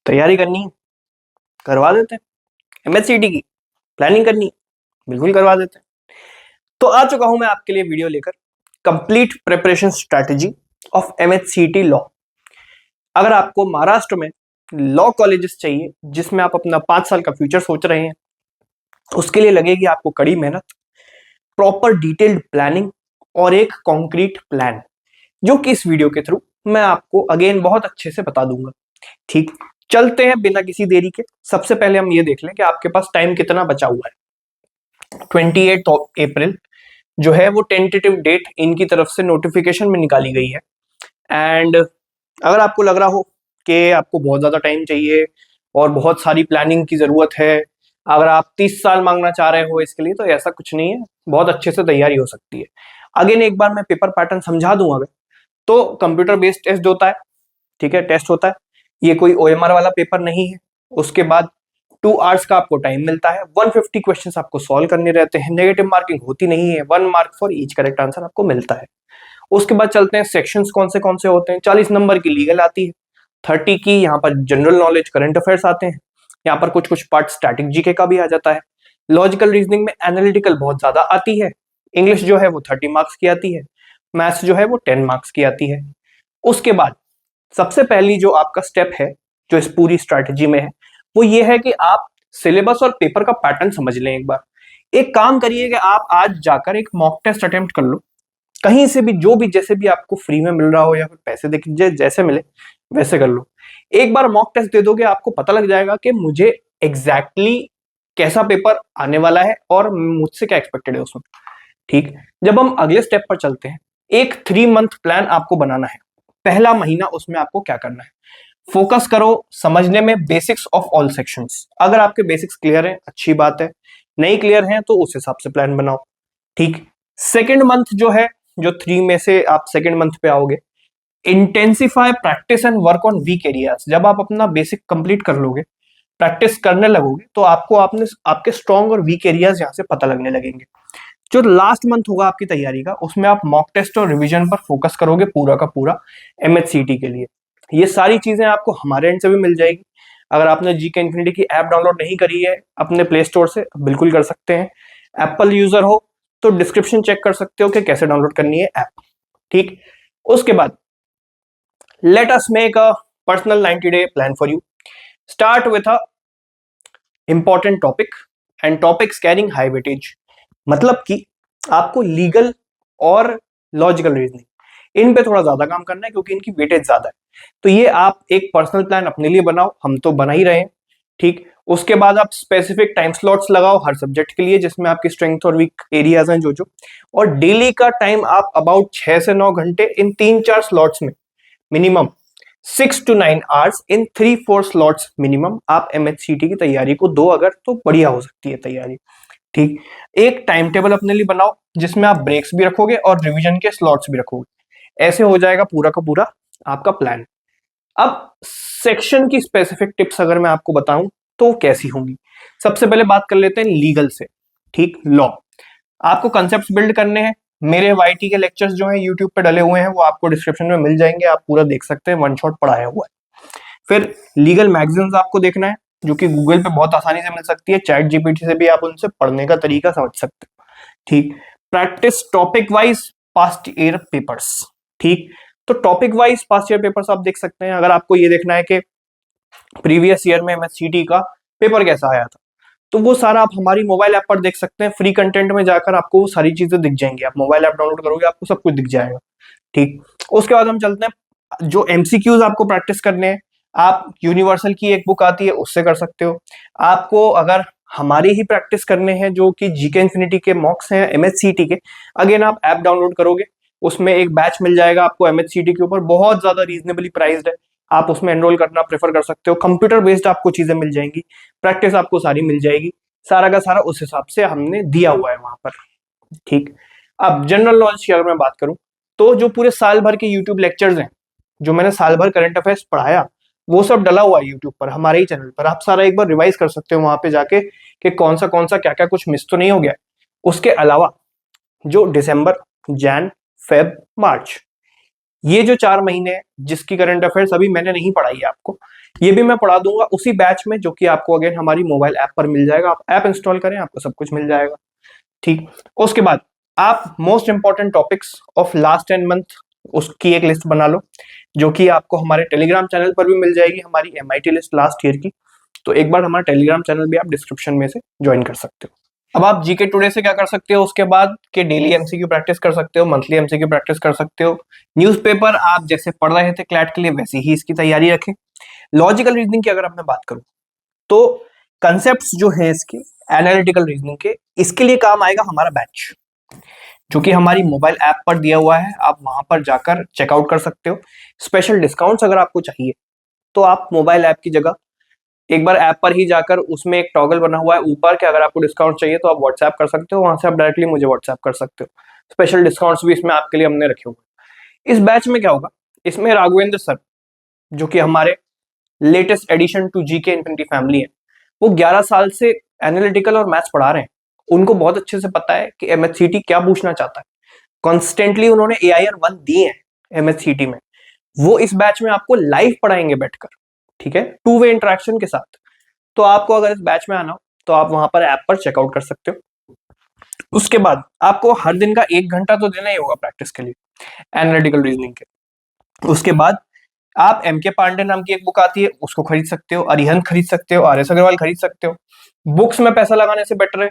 तैयारी करनी है, करवा देते हैं। एमएचसीटी की प्लानिंग करनी है, बिल्कुल करवा देते हैं। तो आ चुका हूं मैं आपके लिए वीडियो लेकर, complete preparation strategy of MHCET law. अगर आपको महाराष्ट्र में लॉ कॉलेजेस चाहिए जिसमें आप अपना 5 साल का फ्यूचर सोच रहे हैं, उसके लिए लगेगी आपको कड़ी मेहनत, प्रॉपर डिटेल्ड प्लानिंग और एक कॉन्क्रीट प्लान, जो कि इस वीडियो के थ्रू मैं आपको अगेन बहुत अच्छे से बता दूंगा। ठीक, चलते हैं बिना किसी देरी के। सबसे पहले हम ये देख लें कि आपके पास टाइम कितना बचा हुआ है। 28 अप्रैल जो है वो टेंटेटिव डेट इनकी तरफ से नोटिफिकेशन में निकाली गई है। एंड अगर आपको लग रहा हो कि आपको बहुत ज्यादा टाइम चाहिए और बहुत सारी प्लानिंग की जरूरत है, अगर आप 30 साल मांगना चाह रहे हो इसके लिए, तो ऐसा कुछ नहीं है, बहुत अच्छे से तैयारी हो सकती है। अगेन एक बार मैं पेपर पैटर्न समझा दूं। अगर तो कंप्यूटर बेस्ड टेस्ट होता है, ठीक है, टेस्ट होता है, ये कोई ओएमआर वाला पेपर नहीं है। उसके बाद 2 आवर्स का आपको टाइम मिलता है, 150 क्वेश्चंस आपको सॉल्व करने रहते हैं, नेगेटिव मार्किंग होती नहीं है, 1 mark for each correct answer आपको मिलता है। उसके बाद चलते हैं सेक्शंस कौन से होते हैं। 40 नंबर की लीगल आती है, 30 की यहाँ पर जनरल नॉलेज करंट अफेयर्स आते हैं, यहाँ पर कुछ पार्ट स्टैटिक जीके का भी आ जाता है। लॉजिकल रीजनिंग में एनालिटिकल बहुत ज्यादा आती है। इंग्लिश जो है वो 30 मार्क्स की आती है, मैथ्स जो है वो 10 मार्क्स की आती है। उसके बाद सबसे पहली जो आपका स्टेप है जो इस पूरी स्ट्रैटेजी में है, वो ये है कि आप सिलेबस और पेपर का पैटर्न समझ लें एक बार। एक काम करिए कि आप आज जाकर एक मॉक टेस्ट अटेम्प्ट कर लो, कहीं से भी, जो भी जैसे भी आपको फ्री में मिल रहा हो या फिर पैसे देके जैसे मिले वैसे कर लो। एक बार मॉक टेस्ट दे दोगे, आपको पता लग जाएगा कि मुझे एग्जैक्टली कैसा पेपर आने वाला है और मुझसे क्या एक्सपेक्टेड है उसमें। ठीक, जब हम अगले स्टेप पर चलते हैं, एक 3 मंथ प्लान आपको बनाना है। पहला महीना उसमें आपको क्या करना है, फोकस करो समझने में बेसिक्स ऑफ ऑल सेक्शंस। अगर आपके बेसिक्स क्लियर हैं अच्छी बात है, नहीं क्लियर हैं तो उस हिसाब से प्लान बनाओ। ठीक, सेकेंड मंथ जो है, जो 3 में से आप सेकेंड मंथ पे आओगे, intensify practice and work on weak areas. जब आप अपना बेसिक कंप्लीट कर लोगे, प्रैक्टिस करने लगोगे, तो आपको आपके स्ट्रॉन्ग और वीक एरियाज यहाँ से पता लगने लगेंगे। जो लास्ट मंथ होगा आपकी तैयारी का, उसमें आप मॉक टेस्ट और रिवीजन पर फोकस करोगे पूरा का पूरा एमएचसीटी के लिए। ये सारी चीजें आपको हमारे एंड से भी मिल जाएगी। अगर आपने जीके इन्फिनिटी की ऐप डाउनलोड नहीं करी है अपने प्ले स्टोर से, बिल्कुल कर सकते हैं। एप्पल यूजर हो तो डिस्क्रिप्शन चेक कर सकते हो कि कैसे डाउनलोड करनी है ऐप। ठीक, उसके बाद let us make a personal 90-day plan for you. Start with a important topic and topics carrying high weightage. मतलब कि आपको लीगल और लॉजिकल रीजनिंग इन पे थोड़ा ज्यादा काम करना है क्योंकि इनकी वेटेज ज्यादा है। तो ये आप एक पर्सनल प्लान अपने लिए बनाओ, हम तो बना ही रहे हैं। ठीक, उसके बाद आप स्पेसिफिक टाइम स्लॉट्स लगाओ हर सब्जेक्ट के लिए जिसमें आपकी स्ट्रेंथ और वीक एरियाज हैं जो और डेली का टाइम आप अबाउट 6 से 9 घंटे इन 3-4 स्लॉट्स में, minimum 6 to 9 hours in 3-4 slots minimum आप एमएचसीटी की तैयारी को दो, अगर तो बढ़िया हो सकती है तैयारी। ठीक, एक टाइम टेबल अपने लिए बनाओ जिसमें आप ब्रेक्स भी रखोगे और रिवीजन के स्लॉट्स भी रखोगे। ऐसे हो जाएगा पूरा का पूरा आपका प्लान। अब सेक्शन की स्पेसिफिक टिप्स अगर मैं आपको बताऊं तो कैसी होंगी, सबसे पहले बात कर लेते हैं लीगल से। ठीक, लॉ आपको कंसेप्ट बिल्ड करने हैं। मेरे वाईटी के लेक्चर्स जो हैं यूट्यूब पे डले हुए हैं, वो आपको डिस्क्रिप्शन में मिल जाएंगे, आप पूरा देख सकते हैं, वन शॉट पढ़ाया हुआ है। फिर लीगल मैगजीन्स आपको देखना है जो कि गूगल पे बहुत आसानी से मिल सकती है, चैट जीपीटी से भी आप उनसे पढ़ने का तरीका समझ सकते हो। ठीक, practice topic wise past year papers. ठीक, तो topic wise past year papers आप देख सकते हैं। अगर आपको ये देखना है कि प्रीवियस ईयर में एमएचसीटी का पेपर कैसा आया था, तो वो सारा आप हमारी मोबाइल ऐप पर देख सकते हैं। फ्री कंटेंट में जाकर आपको वो सारी चीजें दिख जाएंगी, आप मोबाइल ऐप डाउनलोड करोगे आपको सब कुछ दिख जाएगा। ठीक, उसके बाद हम चलते हैं जो एमसीक्यूज आपको प्रैक्टिस करने हैं, आप यूनिवर्सल की एक बुक आती है उससे कर सकते हो। आपको अगर हमारी ही प्रैक्टिस करने हैं जो कि जीके इन्फिनिटी के मॉक्स हैं एमएचसीटी के, अगेन आप ऐप डाउनलोड करोगे, उसमें एक बैच मिल जाएगा आपको एमएचसीटी के ऊपर, बहुत ज्यादा रीजनेबली प्राइस्ड है, आप उसमें एनरोल करना प्रेफर कर सकते हो। कंप्यूटर बेस्ड आपको चीजें मिल जाएंगी, प्रैक्टिस आपको सारी मिल जाएगी, सारा का सारा उस हिसाब से हमने दिया हुआ है वहां पर। ठीक, अब जनरल नॉलेज की अगर मैं बात करूं, तो जो पूरे साल भर के यूट्यूब लेक्चर्स हैं, जो मैंने साल भर करंट अफेयर्स पढ़ाया, वो सब डला हुआ है यूट्यूब पर हमारे ही चैनल पर, आप सारा एक बार रिवाइज कर सकते हो वहां पे जाके कि कौन सा क्या क्या कुछ मिस तो नहीं हो गया। उसके अलावा जो दिसंबर, जैन, फेब, मार्च ये जो 4 महीने हैं जिसकी करंट अफेयर्स अभी मैंने नहीं पढ़ाई है आपको, ये भी मैं पढ़ा दूंगा उसी बैच में, जो कि आपको अगेन हमारी मोबाइल ऐप पर मिल जाएगा। आप ऐप इंस्टॉल करें, आपको सब कुछ मिल जाएगा। ठीक, उसके बाद आप most important topics of last 10 month उसकी एक लिस्ट बना लो, जो कि आपको हमारे टेलीग्राम चैनल पर भी मिल जाएगी, हमारी MIT लिस्ट लास्ट ईयर की। तो एक बार हमारा टेलीग्राम चैनल भी आप डिस्क्रिप्शन में से ज्वाइन कर सकते हो। अब आप जीके टुडे से क्या कर सकते हो, उसके बाद के डेली MCQ प्रैक्टिस कर सकते हो, मंथली MCQ प्रैक्टिस कर सकते हो। न्यूज़पेपर आप जैसे पढ़ रहे थे क्लैट के लिए, वैसे ही इसकी तैयारी रखें। लॉजिकल रीजनिंग की अगर अब मैं बात करूं, तो कंसेप्ट्स जो है इसके एनालिटिकल रीजनिंग के, इसके लिए काम आएगा हमारा बैच, जो कि हमारी मोबाइल ऐप पर दिया हुआ है। आप वहां पर जाकर चेकआउट कर सकते हो। स्पेशल डिस्काउंट्स अगर आपको चाहिए तो आप मोबाइल ऐप की जगह एक बार ऐप पर ही जाकर, उसमें एक टॉगल बना हुआ है ऊपर कि अगर आपको डिस्काउंट चाहिए तो आप व्हाट्सएप कर सकते हो, वहां से आप डायरेक्टली मुझे व्हाट्सएप कर सकते हो। स्पेशल डिस्काउंट्स भी इसमें आपके लिए हमने रखे हुए। इस बैच में क्या होगा, इसमें राघवेंद्र सर, जो कि हमारे latest edition to GK infinity family है, वो 11 साल से एनालिटिकल और मैथ्स पढ़ा रहे हैं। उनको बहुत अच्छे से पता है कि MHCT क्या पूछना चाहता है। कॉन्स्टेंटली उन्होंने AIR 1 दिए हैं MHCT में, वो इस बैच में आपको लाइव पढ़ाएंगे बैठकर, ठीक है, 2 वे इंटरेक्शन के साथ। तो आपको अगर इस बैच में आना हो तो आप वहां पर ऐप पर चेकआउट कर सकते हो। उसके बाद आपको हर दिन का 1 घंटा तो देना ही होगा प्रैक्टिस के लिए एनालिटिकल रीजनिंग के। उसके बाद आप MK पांडे नाम की एक बुक आती है, उसको खरीद सकते हो, अरिहंत खरीद सकते हो, RS अग्रवाल खरीद सकते हो। बुक्स में पैसा लगाने से बेटर है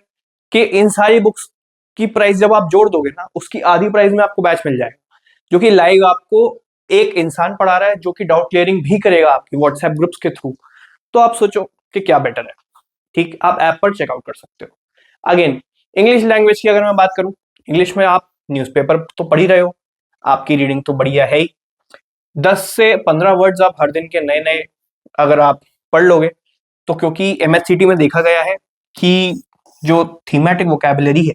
कि इन सारी बुक्स की प्राइस जब आप जोड़ दोगे ना, उसकी आधी प्राइस में आपको बैच मिल जाएगा, जो कि लाइव आपको एक इंसान पढ़ा रहा है, जो कि डाउट क्लियरिंग भी करेगा आपकी व्हाट्सएप ग्रुप्स के थ्रू। तो आप सोचो कि क्या बेटर है। ठीक, आप ऐप पर चेकआउट कर सकते हो। अगेन इंग्लिश लैंग्वेज की अगर मैं बात करूं, इंग्लिश में आप न्यूज़पेपर तो पढ़ ही रहे हो, आपकी रीडिंग तो बढ़िया है ही। 10 से 15 वर्ड्स आप हर दिन के नए नए अगर आप पढ़ लोगे तो, क्योंकि MHCT में देखा गया है कि जो थीमेटिक वोकैबुलरी है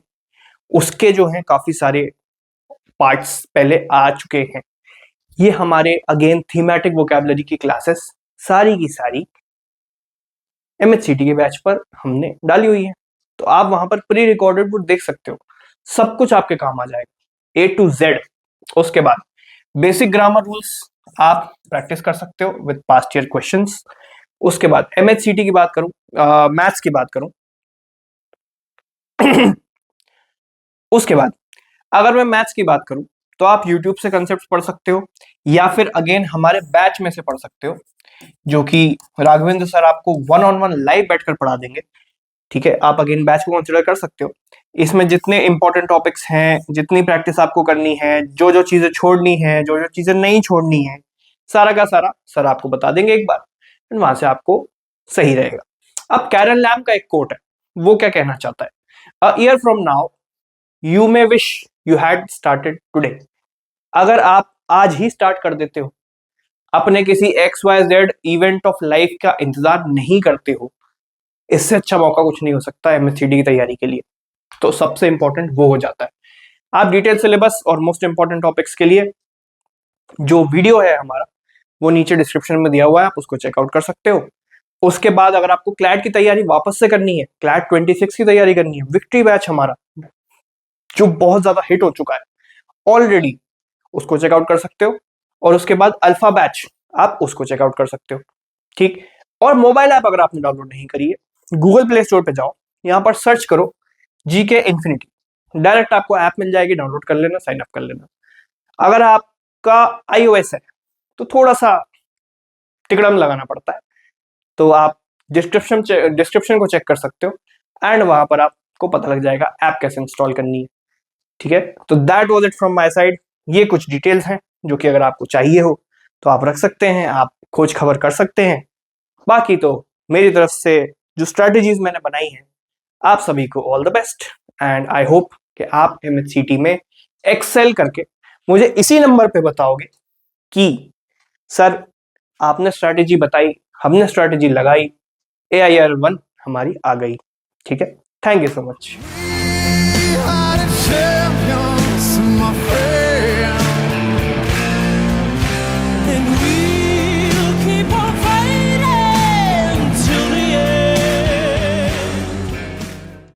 उसके जो है काफी सारे पार्ट्स पहले आ चुके हैं। ये हमारे अगेन थीमेटिक वोकैबुलरी की क्लासेस सारी की सारी MHCT के बैच पर हमने डाली हुई है। तो आप वहां पर प्री रिकॉर्डेड बुक देख सकते हो, सब कुछ आपके काम आ जाएगा A to Z। उसके बाद बेसिक ग्रामर रूल्स आप प्रैक्टिस कर सकते हो विद पास्ट ईयर क्वेश्चंस। उसके बाद MHCT की बात करूं, मैथ्स की बात करूं उसके बाद अगर मैं मैथ्स की बात करूं तो आप YouTube से कंसेप्ट पढ़ सकते हो, या फिर अगेन हमारे बैच में से पढ़ सकते हो, जो कि राघवेंद्र सर आपको 1-on-1 लाइव बैठकर पढ़ा देंगे। ठीक है, आप अगेन बैच को कंसिडर कर सकते हो। इसमें जितने इंपॉर्टेंट टॉपिक्स हैं, जितनी प्रैक्टिस आपको करनी है, जो जो चीजें छोड़नी है, जो जो चीजें नहीं छोड़नी है, सारा का सारा सर आपको बता देंगे एक बार, वहां से आपको सही रहेगा। अब कैरन लैम का एक कोट है, वो क्या कहना चाहता है, a year from now you may wish you had started today. अगर आप आज ही स्टार्ट कर देते हो, अपने किसी XYZ इवेंट ऑफ लाइफ का इंतजार नहीं करते हो, इससे अच्छा मौका कुछ नहीं हो सकता MHCT की तैयारी के लिए। तो सबसे इंपॉर्टेंट वो हो जाता है। आप डिटेल सिलेबस और मोस्ट इंपॉर्टेंट टॉपिक्स के लिए जो वीडियो है हमारा, वो नीचे डिस्क्रिप्शन में दिया हुआ है, आप उसको चेकआउट कर सकते हो। उसके बाद अगर आपको क्लैट की तैयारी वापस से करनी है, क्लैट 26 की तैयारी करनी है, विक्ट्री बैच हमारा जो बहुत ज्यादा हिट हो चुका है ऑलरेडी, उसको चेकआउट कर सकते हो। और उसके बाद अल्फा बैच आप उसको चेकआउट कर सकते हो। ठीक, और मोबाइल ऐप अगर आपने डाउनलोड नहीं करी है, गूगल प्ले स्टोर पे जाओ, यहां पर सर्च करो जीके इन्फिनिटी, डायरेक्ट आपको ऐप मिल जाएगी, डाउनलोड कर लेना, साइन अप कर लेना। अगर आपका iOS है तो थोड़ा सा टिकड़म लगाना पड़ता है, तो आप डिस्क्रिप्शन को चेक कर सकते हो, एंड वहां पर आपको पता लग जाएगा ऐप कैसे इंस्टॉल करनी है। ठीक है, तो that was it from my side. ये कुछ डिटेल्स हैं जो कि अगर आपको चाहिए हो तो आप रख सकते हैं, आप खोज खबर कर सकते हैं। बाकी तो मेरी तरफ से जो स्ट्रेटेजीज मैंने बनाई हैं, आप सभी को all the best, and I hope कि आप MHCT में एक्सेल करके मुझे इसी नंबर पे बताओगे कि सर आपने स्ट्रेटेजी बताई, हमने स्ट्रेटेजी लगाई, AIR 1 हमारी आ गई। ठीक है, थैंक यू सो मच।